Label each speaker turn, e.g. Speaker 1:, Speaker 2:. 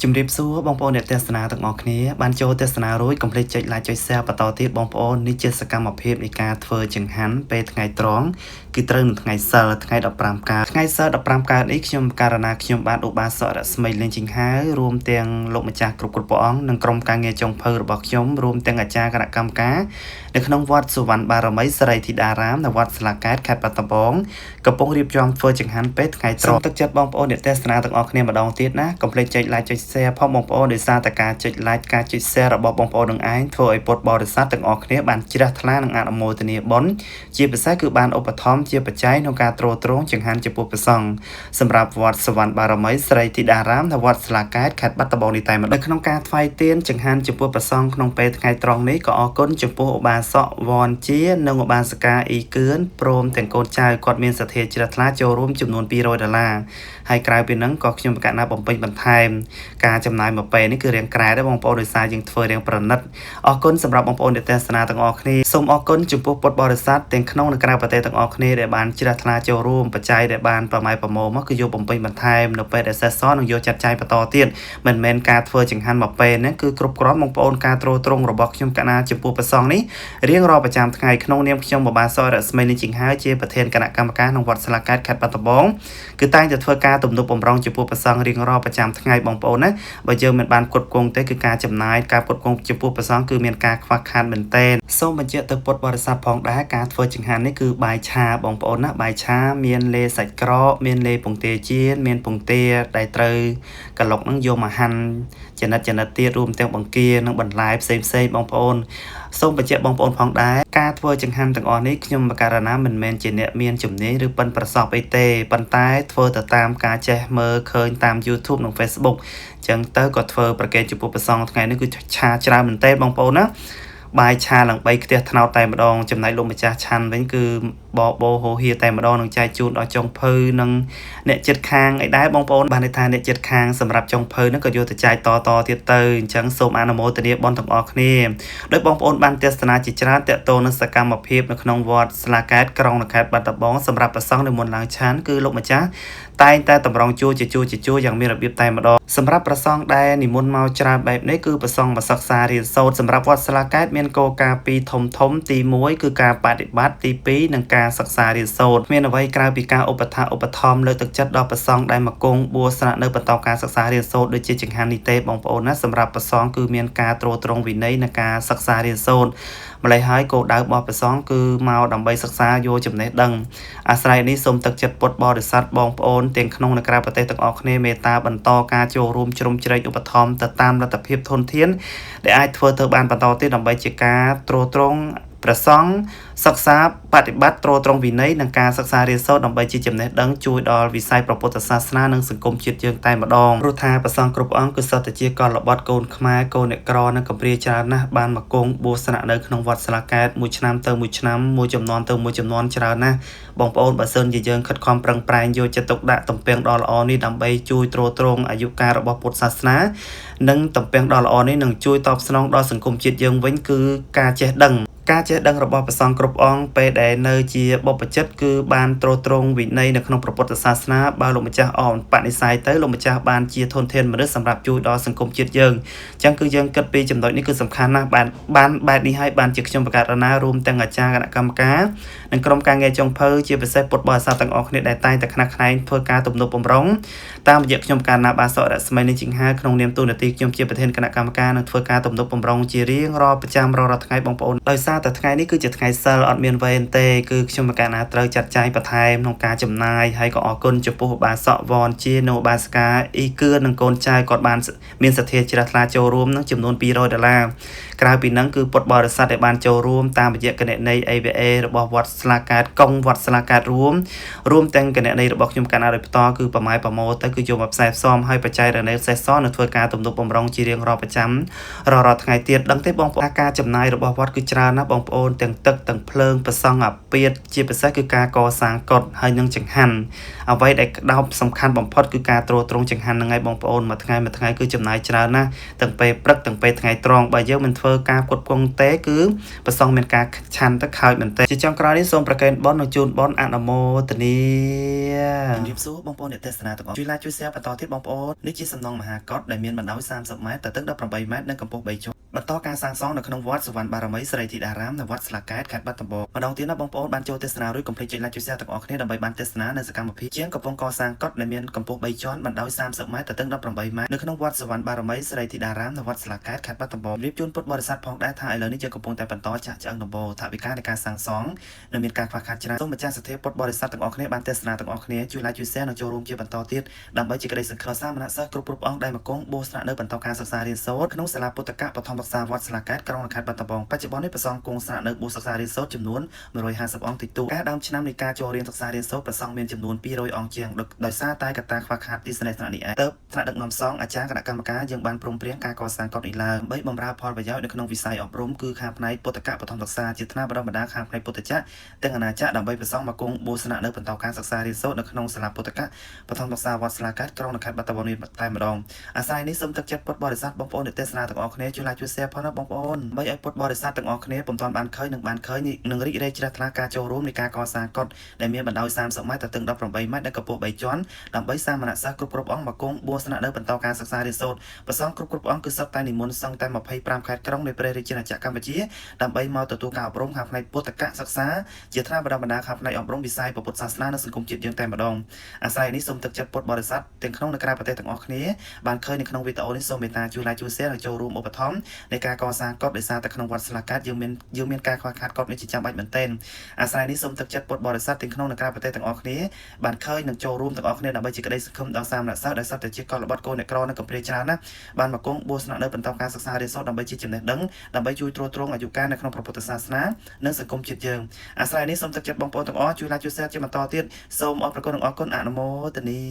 Speaker 1: ជំរាបសួរបងប្អូនអ្នកទស្សនាទាំងអស់គ្នាបានចូលទស្សនារួចកុំភ្លេចចុច like ចុច share បន្តទៀតបងប្អូននេះជាសកម្មភាពនៃការធ្វើចង្ហាន់ពេលថ្ងៃត្រង់គឺត្រូវនៅថ្ងៃសិលថ្ងៃ15កើតថ្ងៃសិល15កើតនេះខ្ញុំករណីខ្ញុំបានឧបាសករស្មីលេងចិង្ហារួមទាំងលោកម្ចាស់គ្រប់ព្រះអង្គនិងក្រុមការងារចុងភៅរបស់ខ្ញុំរួមទាំងអាចារ្យគណៈកម្មការនៅក្នុងវត្តសុវណ្ណបារមីសិរីធីតារាមនៅវត្តស្លាកែតខេត្តបាត់ដំបងកំពុងរៀបចំធ្វើចង្ហាន់ពេលថ្ងៃត្រង់ទឹកចិត្តបងប្អូនអ្នកទស្សនាទាំងអស់គ្នាម្ដងទៀតណាកុំភ្លេចចុច like ចុច share ផងបងប្អូនដោយសារតែការចុច like ការចុច share របស់បងប្អូននឹងឯងធ្វើឲ្យពុទ្ធបរិស័ទទាំងអស់គ្នាបានជ្រះថ្លានិងអនុមោទនាបុណ្យជាពិសេសគឺបានឧបត្ថម្ភជាបច្ច័យក្នុងការទ្រទ្រង់ចង្ហាន់ចំពោះព្រះសង្ឃសម្រាប់វត្តសុវណ្ណបារមីសិរីធីតារាមនៅវត្តស្លាកែតខេត្តបាត់ដំបងនេះតែម្ដងក្នុងការថ្វាយទានចង្ហាន់ចំពោះព្រះសង្ឃក្នុងពេលថ្ងៃត្រង់នេះក៏អរគុណចំពោះឧបាសកវ៉ាន់ជានិងឧបាសិកាអ៊ីគឿនព្រមទាំងកូនចៅគាត់មានសទ្ធាជ្រះថ្លាចូលរួមចំនួន$200ហើយក្រៅពីហ្នឹងក៏ខ្ញុំប្រកាសណាបំពេញបន្ថែមការចំណាយមួយពេលនេះគឺរៀងក្រែដែរបងប្អូនដោយសារយើងធ្វើរៀងប្រណិតអរគុណសម្រាប់បងប្អូនអ្នកទស្សនាទាំងអស់គ្នាសូមអរគុណចំពោះពុទ្ធបរិស័ទទាំងក្នុងនិងក្រៅប្រទេសទាំងអស់គ្នាដែលបានជ្រះថ្លាចូលរួមបច្ច័យដែលបានប្រម៉ែប្រមូលមកគឺយកបំពេញបន្ថែមនៅពេលដែលសេសសល់នឹងយកចាត់ចែងបន្តទៀតមិនមែនការធ្វើចង្ហាន់មួយពេលហ្នឹងគឺគ្រប់គ្រាន់បងប្អូនការទ្រទ្រង់របស់ខ្ញុំកណាចំពោះព្រះសង្ឃនេះរៀងរាល់ប្រចាំថ្ងៃក្នុងនាមខ្ញុំបបាសរស្មីនេះជាងហើយជាប្រធានគណៈកម្មការក្នុងវត្តស្លាកែតខេត្តបាត់ដំបងគឺតែងតែធ្វើការទំនុកបំរុងចំពោះព្រះសង្ឃរៀងរាល់ប្រចាំថ្ងៃបងប្អូនណាបើយើងមិនបានគ្រប់គ្រងទេគឺការចំណាយការគ្រប់គ្រងចំពោះព្រះសង្ឃគឺមានការខ្វះខាតមែនទែនសូមបញ្ជាក់ទៅពុទ្ធបរិស័ទផងដែរការធ្វើចង្ហាន់នេះគឺបាយឆាបងប្អូនណាបាយឆាមានលេសាច់ក្រកមានលេពងទាចៀនមានពងទាដែលត្រូវកឡុកហ្នឹងយកមកហាន់ចំណិតទៀតរួមទាំងបង្គានិងបន្លែផ្សេងបងប្អូនសូមបញ្ជាក់បងប្អូនផងដែរការធ្វើចង្ហាន់ទាំងអស់នេះខ្ញុំបករណាមិនមែនជាអ្នកមានជំនាញឬប៉ិនប្រសពអីទេប៉ុន្តែធ្វើទៅតាមការចេះមើលឃើញតាម YouTube និង Facebook អញ្ចឹងទៅក៏ធ្វើប្រកេតចំពោះព្រះសង្ឃថ្ងៃនេះគឺឆាច្រើនមែនទេបងប្អូនណាបាយឆាឡើង3ខ្ទះថ្នោតតែម្ដងចំណែកលោកម្ចាស់ឆាន់វិញគឺបបោហូហៀតែម្ដងនឹងចែកជូនដល់ចុងភៅនិងអ្នកចិត្តខាងអីដែរបងប្អូនបានន័យថាអ្នកចិត្តខាងសម្រាប់ចុងភៅហ្នឹងក៏យកទៅចែកតទៀតទៅអញ្ចឹងសូមអនុមោទនាបុណ្យទាំងអស់គ្នាដោយបងប្អូនបានទស្សនាជាច្រើនតេតោនឹងសកម្មភាពនៅក្នុងវត្តស្លាកែតក្រុងខេត្តបាត់ដំបងសម្រាប់ព្រះសង្ឃនៅមុនឡើងឆានគឺលោកម្ចាស់តែងតែតម្រង់ជួរយ៉ាងមានរបៀបតែម្ដងសម្រាប់ព្រះសង្ឃដែលនិមន្តមកច្រើនបែបនេះគឺព្រះសង្ឃមកសិក្សារៀនសូត្រសម្រាប់វត្តស្លាកែតមានគោលការណ៍ពីរធំទី1គឺការបដិបត្តិទី2និងការសិក្សារៀនសូត្រមានអ្វីក្រៅពីការឧបត្ថម្ភលើកទឹកចិត្តដល់ព្រះសង្ឃដែលមកគង់បួសស្នាក់នៅបន្តការសិក្សារៀនសូត្រដូចជាចង្ហាន់នេះទេបងប្អូនណាសម្រាប់ព្រះសង្ឃគឺមានការទ្រទ្រង់វិន័យនិងការសិក្សារៀនសូត្រម្ល៉េះហើយគោលដៅរបស់ព្រះសង្ឃគឺមកដើម្បីសិក្សាយកចំណេះដឹងអាស្រ័យនេះសូមទឹកចិត្តពុទ្ធបរិស័ទបងប្អូនទាំងក្នុងនិងក្រៅប្រទេសទាំងអស់គ្នាមេត្តាបន្តការចូលរួមជ្រោមជ្រែកឧបត្ថម្ភទៅតាមលទ្ធភាពធនធានដែលអាចធ្វើទៅបានបន្តទៀតដើម្បីជាការទ្រទ្រង់ព្រះសង្ឃសិក្សាបប្រតិបត្តិទ្រទ្រង់វិន័យនិងការសិក្សារៀនសូត្រដើម្បីជាចំណេះដឹងជួយដល់វិស័យព្រះពុទ្ធសាសនានិងសង្គមជាតិយើងតែម្ដងព្រោះថាព្រះសង្ឃគ្រប់អង្គគឺសុទ្ធតែជាកលបុត្រកូនខ្មែរកូនអ្នកក្រនិងកំព្រាច្រើនណាស់បានមកគង់បួសស្នាក់នៅក្នុងវត្តស្លាកែតមួយឆ្នាំទៅមួយឆ្នាំមួយចំនួនទៅមួយចំនួនច្រើនណាស់បងប្អូនបើសិនជាយើងខិតខំប្រឹងប្រែងយកចិត្តទុកដាក់តំពេងដ៏ល្អនេះដើម្បីជួយទ្រទ្រង់អាយុកាលរបស់ពុទ្ធសាសនានិងតំពេងដ៏ល្អនេះនឹងជួយតបស្នងដល់សង្គមជាតិយើងវិញគឺការចេះដឹងរបស់ព្រះសង្ឃគ្រប់អង្គពេលដែលនៅជាបុព្វជិតគឺបានទ្រទ្រង់វិន័យនៅក្នុងព្រះពុទ្ធសាសនាបើលោកម្ចាស់អមបនិស័យទៅលោកម្ចាស់បានជាធនធានមនុស្សសម្រាប់ជួយដល់សង្គមជាតិយើងអញ្ចឹងគឺយើងគិតពីចំណុចនេះគឺសំខាន់ណាស់បានបែបនេះហើយបានជាខ្ញុំបង្កើតរណារួមទាំងអាចារ្យគណៈកម្មការនិងក្រុមការងារចុងភៅជាពិសេសពុទ្ធបរិស័ទទាំងអស់គ្នាដែលតែងតែខ្នះខ្នែងធ្វើការទំនុកបំរុងតាមរយៈខ្ញុំការណាបាសរស្មីនេះជាងហាក្នុងនាមទូនាទីខ្ញុំជាប្រធានគណៈកម្មការនឹងធ្វើការទំនុកបំរុងជារៀងរាល់ប្រចាំរាល់ថ្ងៃបងប្អូនដោយសារតែថ្ងៃនេះគឺជាថ្ងៃសិលអត់មានវេនទេគឺខ្ញុំមកកាលណាត្រូវចាត់ចែងបន្ថែមក្នុងការចំណាយហើយក៏អរគុណចំពោះឧបាសកវ៉ាន់ជានៅឧបាសិកាអ៊ីគឿននិងកូនចៅគាត់បានមានសទ្ធាជ្រះថ្លាចូលរួមនឹងចំនួន$200ក្រៅពីហ្នឹងគឺពុទ្ធបរិស័ទដែលបានចូលរួមតាមរយៈគណនី AVA របស់វត្តស្លាកែតកុងវត្តស្លាកែតរួមទាំងគណនីរបស់ខ្ញុំកាលណាដោយផ្ទាល់គឺប្រម៉ែប្រមូលទៅគឺយកមកផ្សាយផ្សំឲ្យបច្ច័យរនៅសេសសល់នឹងធ្វើការទំនុកបំរុងជារៀងរាល់ប្រចាំរាល់ថ្ងៃទៀតដឹងទេបងប្អូនការចំណាយរបស់វត្តគឺច្រើនណាស់បងប្អូនទាំងទឹកទាំងភ្លើងប្រសង់ អាពាធជាពិសេសគឺការកសាងកុដិហើយនឹងចង្ហាន់អ្វីដែលក្តោបសំខាន់បំផុតគឺការទ្រទ្រង់ចង្ហាន់ហ្នឹងឯងបងប្អូនមួយថ្ងៃគឺចំណាយច្រើនណាស់ទាំងពេលព្រឹកទាំងពេលថ្ងៃត្រង់បើយើងមិនធ្វើការផ្គត់ផ្គង់ទេគឺប្រសងមានការឆាន់ទៅខើចមែនទេជាចុងក្រោយនេះសូមប្រកេនបននិងជូនបនអនុមោទនាជំរាបសួរបងប្អូនអ្នកទេសនាទាំងអស់ជួយ like ជួយ share បន្តទៀតបងប្អូននេះជាសំណង់មហាកុដិដែលមានបណ្ដោយ30 ម៉ែត្រទៅទឹក18 ម៉ែត្រនិងកម្ពស់3ជាន់បន្តការសាងសង់នៅក្នុងវត្តសវណ្ណបារមីសិរីធីតារាមនៅវត្តស្លាកែតខេត្តបាត់ដំបងម្ដងទៀតណាបងប្អូនបានចូលទស្សនារួចកុំភ្លេចចុច like ចុច share ទាំងអស់គ្នាដើម្បីបានទស្សនានៅសកម្មភាពជាងកំពុងកសាងកុដិដែលមានកម្ពស់3ជាន់បណ្ដោយ30 ម៉ែត្រទៅទឹក18 ម៉ែត្រនៅក្នុងវត្តសវណ្ណបារមីសិរីធីតារាមនៅវត្តស្លាកែតខេត្តបាត់ដំបងរៀបជូនពុទ្ធបរិស័ទផងដែរថាឥឡូវនេះយើងកំពុងតែបន្តចាក់ឆ្អឹងដំបូលថាវិការនៃការសាងសង់នៅមានការខ្វះខាតច្រើនសូមម្ចាស់សទ្ធាពុទ្ធបរិស័ទទាំងអស់គ្នាបានទស្សនាទាំងអស់គ្នាជួយ like ជួយ share និងចូលរួមជាបន្តទៀតដើម្បីជាក្តីសង្ឃឹមសាមណសិស្សគ្រប់អង្គដែលមកគង់បួសស្នាក់នៅបន្តការសិក្សារៀនសូត្រក្នុងសាលាពុទ្ធកៈបឋមសិក្សាវត្តស្លាកែតក្រុងខេត្តបាត់ដំបងបច្ចុប្បន្ននេះព្រះសង្ឃគង់ស្នាក់នៅបួសសិក្សារៀនសូត្រចំនួន150អង្គតិចតួចការដើមឆ្នាំនៃការចូលរៀនសិក្សារៀនសូត្រព្រះសង្ឃមានចំនួន200អង្គជាងដោយសារតែកត្តាខ្វះខាតទីស្នេហ៍ថ្នាក់នេះឯងទើបថ្នាក់ដឹកនាំសង្ឃអាចារ្យគណៈកម្មការយើងបានព្រមព្រៀងការកសាងកុដិនេះឡើងដើម្បីបម្រើផលប្រយោជន៍នៅក្នុងវិស័យអប់រំគឺខាងផ្នែកពុទ្ធកៈបឋមសិក្សាជាថ្នាក់បណ្ដុះបណ្ដាលខាងផ្នែកពុទ្ធចក្រទាំងអាណាចក្រដើម្បីព្រះសង្ឃមកគង់បួសស្នាក់នៅបន្តការសិក្សារៀនសូត្រនៅក្នុងសាលាពុទ្ធកៈបឋមសិក្សាវត្តស្លាកែតក្រុងខេត្តបាត់ដំបងនេះតែម្ដងអាស្រ័យនេះសូមទឹកចិត្តពុទ្ធបរិស័ទបងប្អូនអ្នកទេសនាទាំងអស់គ្នាជួយ like ជួយ share ផងណាបងប្អូនដើម្បីឲ្យពុទ្ធបរិស័ទទាំងអស់គ្នាពុំទាន់បានឃើញនឹងរីករាយជ្រះថ្លាការចូលរួមនៃការកសាងកុដិដែលមានបណ្ដោយ30 ម៉ែត្រទៅទឹក18 ម៉ែត្រនិងកម្ពស់3ជាន់ដើម្បីសាមណសិស្សគ្រប់អង្គមកគង់បួសស្នាក់នៅបន្តការសិក្សារៀនសូត្រព្រះសង្ឃគ្រប់អង្គគឺសុទ្ធតែនិមន្តសង្ឃតែ25ខេត្តក្រុងនៃព្រះរាជាណាចក្រកម្ពុជាដើម្បីមកទទួលការអប់រំខាងផ្នែកពុទ្ធកៈសិក្សាជាថ្នាក់បណ្ដុះបណ្ដាលខាងផ្នែកអប់រំវិស័យពុទ្ធសាសនានិងសង្គមជាតិយើងតែម្ដងអាស្រ័យនេះសូមទឹកចិត្តពុទ្ធបរិស័ទទាំងក្នុងនិងក្រៅប្រទេសទាំងអស់គ្នាបានឃើញនៅក្នុងវីដេអូនេះសូមមេត្តាជួយ like ជួយ share និងចូលរួមឧបត្ថម្ភនៃការកសាងកុដិដោយសារតែក្នុងវត្តស្លាកែតយើងមានការខ្វះខាតកុដិនេះជាចាំបាច់មែនទែនអាស្រ័យនេះសូមទឹកចិត្តពុទ្ធបរិស័ទទាំងក្នុងនិងក្រៅប្រទេសទាំងអស់គ្នាបានឃើញនិងចូលរួមទាំងអស់គ្នាដើម្បីជាក្តីសង្ឃឹមដល់សាមណសិស្សដែលសត្វតែជាកុលបុត្រកូនអ្នកក្រនិងកំព្រាច្រើនណាស់បានមកគង់បួសស្នាក់នៅបន្តការសិក្សារៀនសូត្រដើម្បីជាចំណេះដឹងដើម្បីជួយទ្រទ្រង់អាយុកាលនៅក្នុងព្រះពុទ្ធសាសនានិងសង្គមជាតិយើងអាស្រ័យនេះសូមទឹកចិត្តបងប្អូនទាំងអស់ជួយ like ជួយ share ជាបន្តទៀតសូមអរគុណនិងអរគុណអនុមោទនា